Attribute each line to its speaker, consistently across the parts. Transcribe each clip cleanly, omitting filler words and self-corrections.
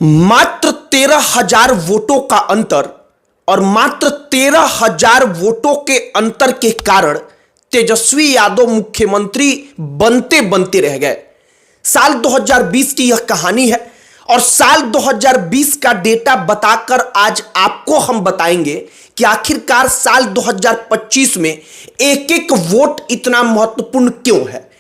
Speaker 1: मात्र 13,000 वोटों का अंतर और मात्र 13,000 वोटों के अंतर के कारण तेजस्वी यादव मुख्यमंत्री बनते बनते रह गए। साल 2020 की यह कहानी है और साल 2020 का डेटा बताकर आज आपको हम बताएंगे कि आखिरकार साल 2025 में एक एक वोट इतना महत्वपूर्ण क्यों है।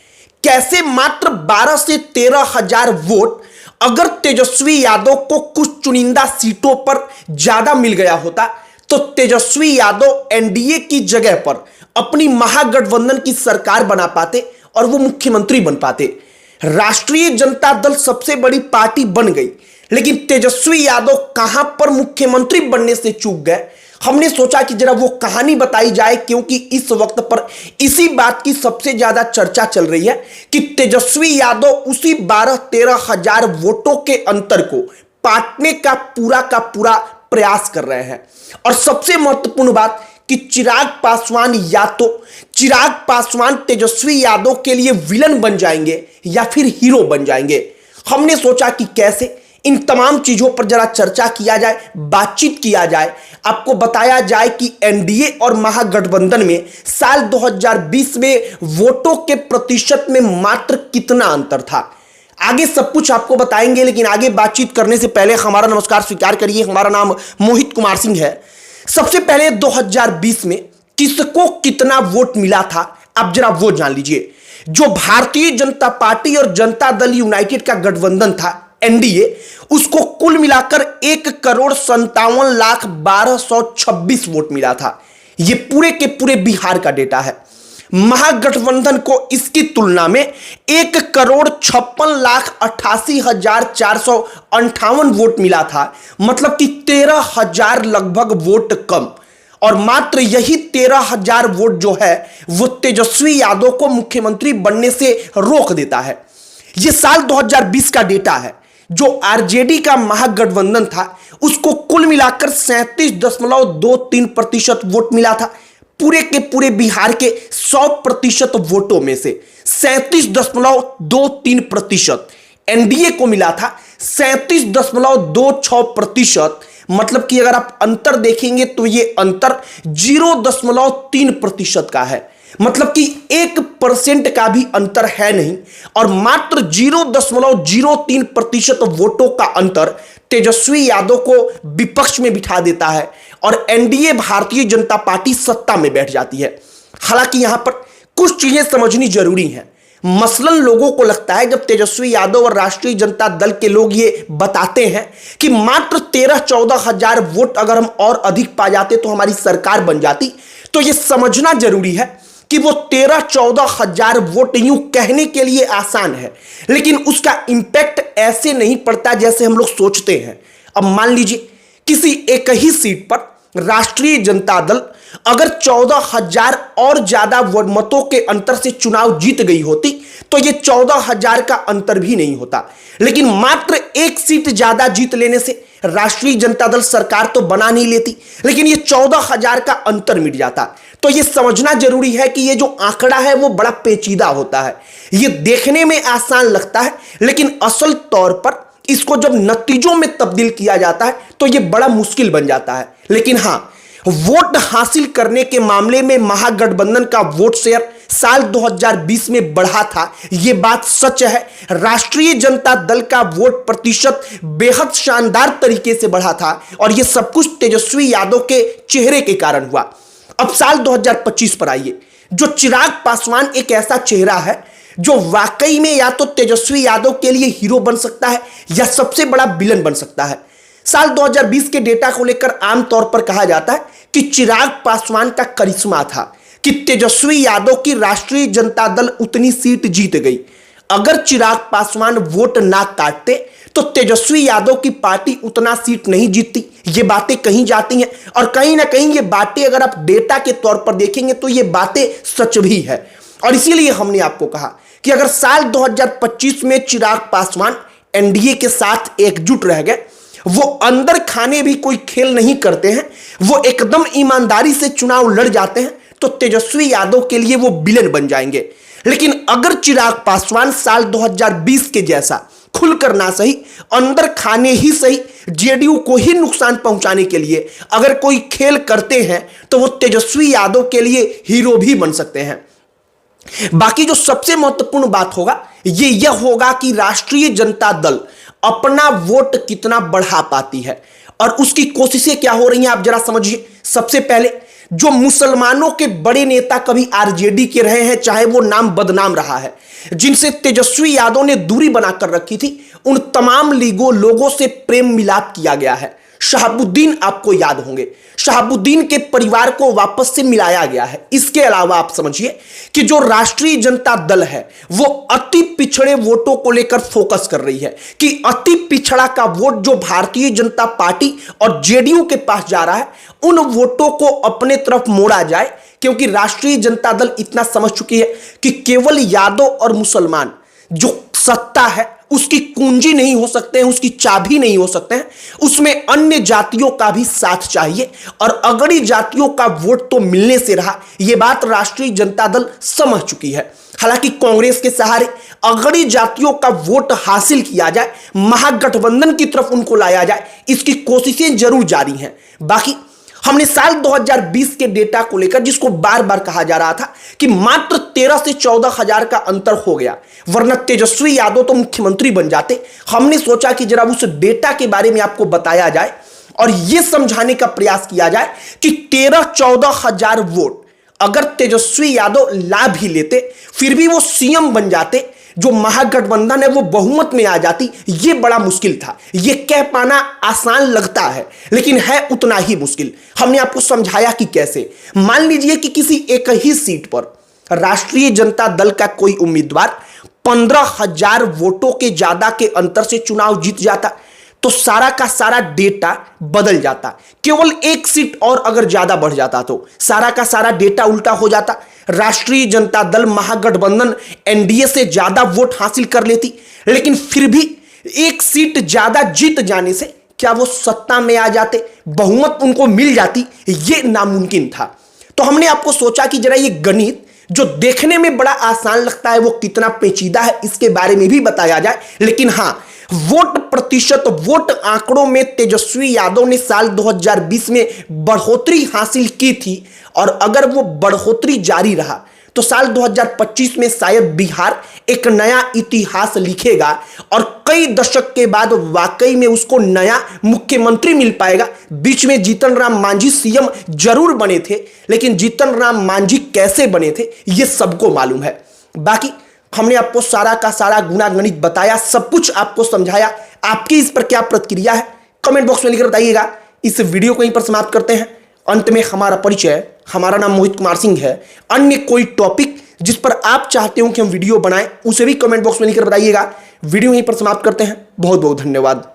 Speaker 1: कैसे मात्र 12 से 13,000 वोट अगर तेजस्वी यादव को कुछ चुनिंदा सीटों पर ज्यादा मिल गया होता तो तेजस्वी यादव एनडीए की जगह पर अपनी महागठबंधन की सरकार बना पाते और वो मुख्यमंत्री बन पाते। राष्ट्रीय जनता दल सबसे बड़ी पार्टी बन गई, लेकिन तेजस्वी यादव कहां पर मुख्यमंत्री बनने से चूक गए। हमने सोचा कि जरा वो कहानी बताई जाए, क्योंकि इस वक्त पर इसी बात की सबसे ज्यादा चर्चा चल रही है कि तेजस्वी यादव उसी 12-13 हजार वोटों के अंतर को पाटने का पूरा प्रयास कर रहे हैं। और सबसे महत्वपूर्ण बात कि चिराग पासवान तेजस्वी यादव के लिए विलन बन जाएंगे या फिर हीरो बन जाएंगे। हमने सोचा कि कैसे इन तमाम चीजों पर जरा चर्चा किया जाए, बातचीत किया जाए, आपको बताया जाए कि एनडीए और महागठबंधन में साल 2020 में वोटों के प्रतिशत में मात्र कितना अंतर था। आगे सब कुछ आपको बताएंगे, लेकिन आगे बातचीत करने से पहले हमारा नमस्कार स्वीकार करिए। हमारा नाम मोहित कुमार सिंह है। सबसे पहले 2020 में किसको कितना वोट मिला था आप जरा वो जान लीजिए। जो भारतीय जनता पार्टी और जनता दल यूनाइटेड का गठबंधन था एनडीए, उसको कुल मिलाकर 1,57,12,26 वोट मिला था। यह पूरे के पूरे बिहार का डेटा है। महागठबंधन को इसकी तुलना में 1,56,88,458 वोट मिला था, मतलब कि 13,000 लगभग वोट कम। और मात्र यही 13,000 वोट जो है वो तेजस्वी यादव को मुख्यमंत्री बनने से रोक देता है। यह साल 2020 का डेटा है। जो आरजेडी का महागठबंधन था उसको कुल मिलाकर 37.23% वोट मिला था। पूरे के पूरे बिहार के 100% वोटों में से 37.23% एनडीए को मिला था। 37.26%, मतलब कि अगर आप अंतर देखेंगे तो यह अंतर 0.3% का है, मतलब कि 1% का भी अंतर है नहीं। और मात्र 0.03% वोटों का अंतर तेजस्वी यादव को विपक्ष में बिठा देता है और एनडीए भारतीय जनता पार्टी सत्ता में बैठ जाती है। हालांकि यहां पर कुछ चीजें समझनी जरूरी हैं। मसलन लोगों को लगता है, जब तेजस्वी यादव और राष्ट्रीय जनता दल के लोग ये बताते हैं कि मात्र 13-14 हजार वोट अगर हम और अधिक पा जाते तो हमारी सरकार बन जाती, तो यह समझना जरूरी है कि वो 13-14 हजार वोट यूं कहने के लिए आसान है, लेकिन उसका इंपैक्ट ऐसे नहीं पड़ता जैसे हम लोग सोचते हैं। अब मान लीजिए किसी एक ही सीट पर राष्ट्रीय जनता दल अगर 14,000 और ज्यादा मतों के अंतर से चुनाव जीत गई होती तो ये 14,000 का अंतर भी नहीं होता, लेकिन मात्र एक सीट ज्यादा जीत लेने से राष्ट्रीय जनता दल सरकार तो बना नहीं लेती, लेकिन ये 14,000 का अंतर मिट जाता। तो ये समझना जरूरी है कि ये जो आंकड़ा है वो बड़ा पेचीदा होता है। ये देखने में आसान लगता है, लेकिन असल तौर पर इसको जब नतीजों में तब्दील किया जाता है तो ये बड़ा मुश्किल बन जाता है। लेकिन हां, वोट हासिल करने के मामले में महागठबंधन का वोट शेयर साल 2020 में बढ़ा था, यह बात सच है। राष्ट्रीय जनता दल का वोट प्रतिशत बेहद शानदार तरीके से बढ़ा था और यह सब कुछ तेजस्वी यादव के चेहरे के कारण हुआ। अब साल 2025 पर आइए। जो चिराग पासवान एक ऐसा चेहरा है जो वाकई में या तो तेजस्वी यादव के लिए हीरो बन सकता है या सबसे बड़ा विलन बन सकता है। साल 2020 के डेटा को लेकर आमतौर पर कहा जाता है कि चिराग पासवान का करिश्मा था कि तेजस्वी यादव की राष्ट्रीय जनता दल उतनी सीट जीत गई। अगर चिराग पासवान वोट ना काटते तो तेजस्वी यादव की पार्टी उतना सीट नहीं जीतती। ये बातें कही जाती हैं और कहीं ना कहीं ये बातें अगर आप डेटा के तौर पर देखेंगे तो ये बातें सच भी है। और इसीलिए हमने आपको कहा कि अगर साल 2025 में चिराग पासवान एनडीए के साथ एकजुट रह गए, वो अंदर खाने भी कोई खेल नहीं करते हैं, वो एकदम ईमानदारी से चुनाव लड़ जाते हैं, तो तेजस्वी यादव के लिए वो विलेन बन जाएंगे। लेकिन अगर चिराग पासवान साल 2020 के जैसा खुलकर ना सही, अंदर खाने ही सही, जेडीयू को ही नुकसान पहुंचाने के लिए अगर कोई खेल करते हैं तो वो तेजस्वी यादव के लिए हीरो भी बन सकते हैं। बाकी जो सबसे महत्वपूर्ण बात होगा यह होगा कि राष्ट्रीय जनता दल अपना वोट कितना बढ़ा पाती है और उसकी कोशिशें क्या हो रही हैं, आप जरा समझिए। सबसे पहले जो मुसलमानों के बड़े नेता कभी आरजेडी के रहे हैं, चाहे वो नाम बदनाम रहा है, जिनसे तेजस्वी यादव ने दूरी बनाकर रखी थी, उन तमाम लोगों से प्रेम मिलाप किया गया है। शहाबुद्दीन आपको याद होंगे, शहाबुद्दीन के परिवार को वापस से मिलाया गया है। इसके अलावा आप समझिए कि जो राष्ट्रीय जनता दल है वो अति पिछड़े वोटों को लेकर फोकस कर रही है कि अति पिछड़ा का वोट जो भारतीय जनता पार्टी और जेडीयू के पास जा रहा है, उन वोटों को अपने तरफ मोड़ा जाए, क्योंकि राष्ट्रीय जनता दल इतना समझ चुकी है कि केवल यादव और मुसलमान जो सत्ता है उसकी कुंजी नहीं हो सकते हैं, उसकी चाबी नहीं हो सकते हैं, उसमें अन्य जातियों का भी साथ चाहिए और अगड़ी जातियों का वोट तो मिलने से रहा। यह बात राष्ट्रीय जनता दल समझ चुकी है। हालांकि कांग्रेस के सहारे अगड़ी जातियों का वोट हासिल किया जाए, महागठबंधन की तरफ उनको लाया जाए, इसकी कोशिशें जरूर जारी हैं। बाकी हमने साल 2020 के डेटा को लेकर, जिसको बार बार कहा जा रहा था कि मात्र 13 से 14 हजार का अंतर हो गया, वरना तेजस्वी यादव तो मुख्यमंत्री बन जाते, हमने सोचा कि जरा उस डेटा के बारे में आपको बताया जाए और यह समझाने का प्रयास किया जाए कि 13-14 हजार वोट अगर तेजस्वी यादव ला भी लेते, फिर भी वो सीएम बन जाते, जो महागठबंधन है वो बहुमत में आ जाती। ये बड़ा मुश्किल था। ये कह पाना आसान लगता है लेकिन है उतना ही मुश्किल। हमने आपको समझाया कि कैसे। मान लीजिए कि किसी एक ही सीट पर राष्ट्रीय जनता दल का कोई उम्मीदवार 15,000 वोटों के ज्यादा के अंतर से चुनाव जीत जाता तो सारा का सारा डेटा बदल जाता। केवल एक सीट और अगर ज्यादा बढ़ जाता तो सारा का सारा डेटा उल्टा हो जाता। राष्ट्रीय जनता दल महागठबंधन एनडीए से ज्यादा वोट हासिल कर लेती, लेकिन फिर भी एक सीट ज्यादा जीत जाने से क्या वो सत्ता में आ जाते, बहुमत उनको मिल जाती? ये नामुमकिन था। तो हमने आपको सोचा कि जरा ये गणित जो देखने में बड़ा आसान लगता है वो कितना पेचीदा है, इसके बारे में भी बताया जाए। लेकिन हां, वोट प्रतिशत, वोट आंकड़ों में तेजस्वी यादव ने साल 2020 में बढ़ोतरी हासिल की थी और अगर वो बढ़ोतरी जारी रहा तो साल 2025 में शायद बिहार एक नया इतिहास लिखेगा और कई दशक के बाद वाकई में उसको नया मुख्यमंत्री मिल पाएगा। बीच में जीतन राम मांझी सीएम जरूर बने थे, लेकिन जीतन राम मांझी कैसे बने थे ये सबको मालूम है। बाकी हमने आपको सारा का सारा गुना गणित बताया, सब कुछ आपको समझाया। आपकी इस पर क्या प्रतिक्रिया है कमेंट बॉक्स में लिखकर बताइएगा। इस वीडियो को यहीं पर समाप्त करते हैं। अंत में हमारा परिचय, हमारा नाम मोहित कुमार सिंह है। अन्य कोई टॉपिक जिस पर आप चाहते हो कि हम वीडियो बनाएं उसे भी कमेंट बॉक्स में लिखकर बताइएगा। वीडियो यहीं पर समाप्त करते हैं। बहुत बहुत धन्यवाद।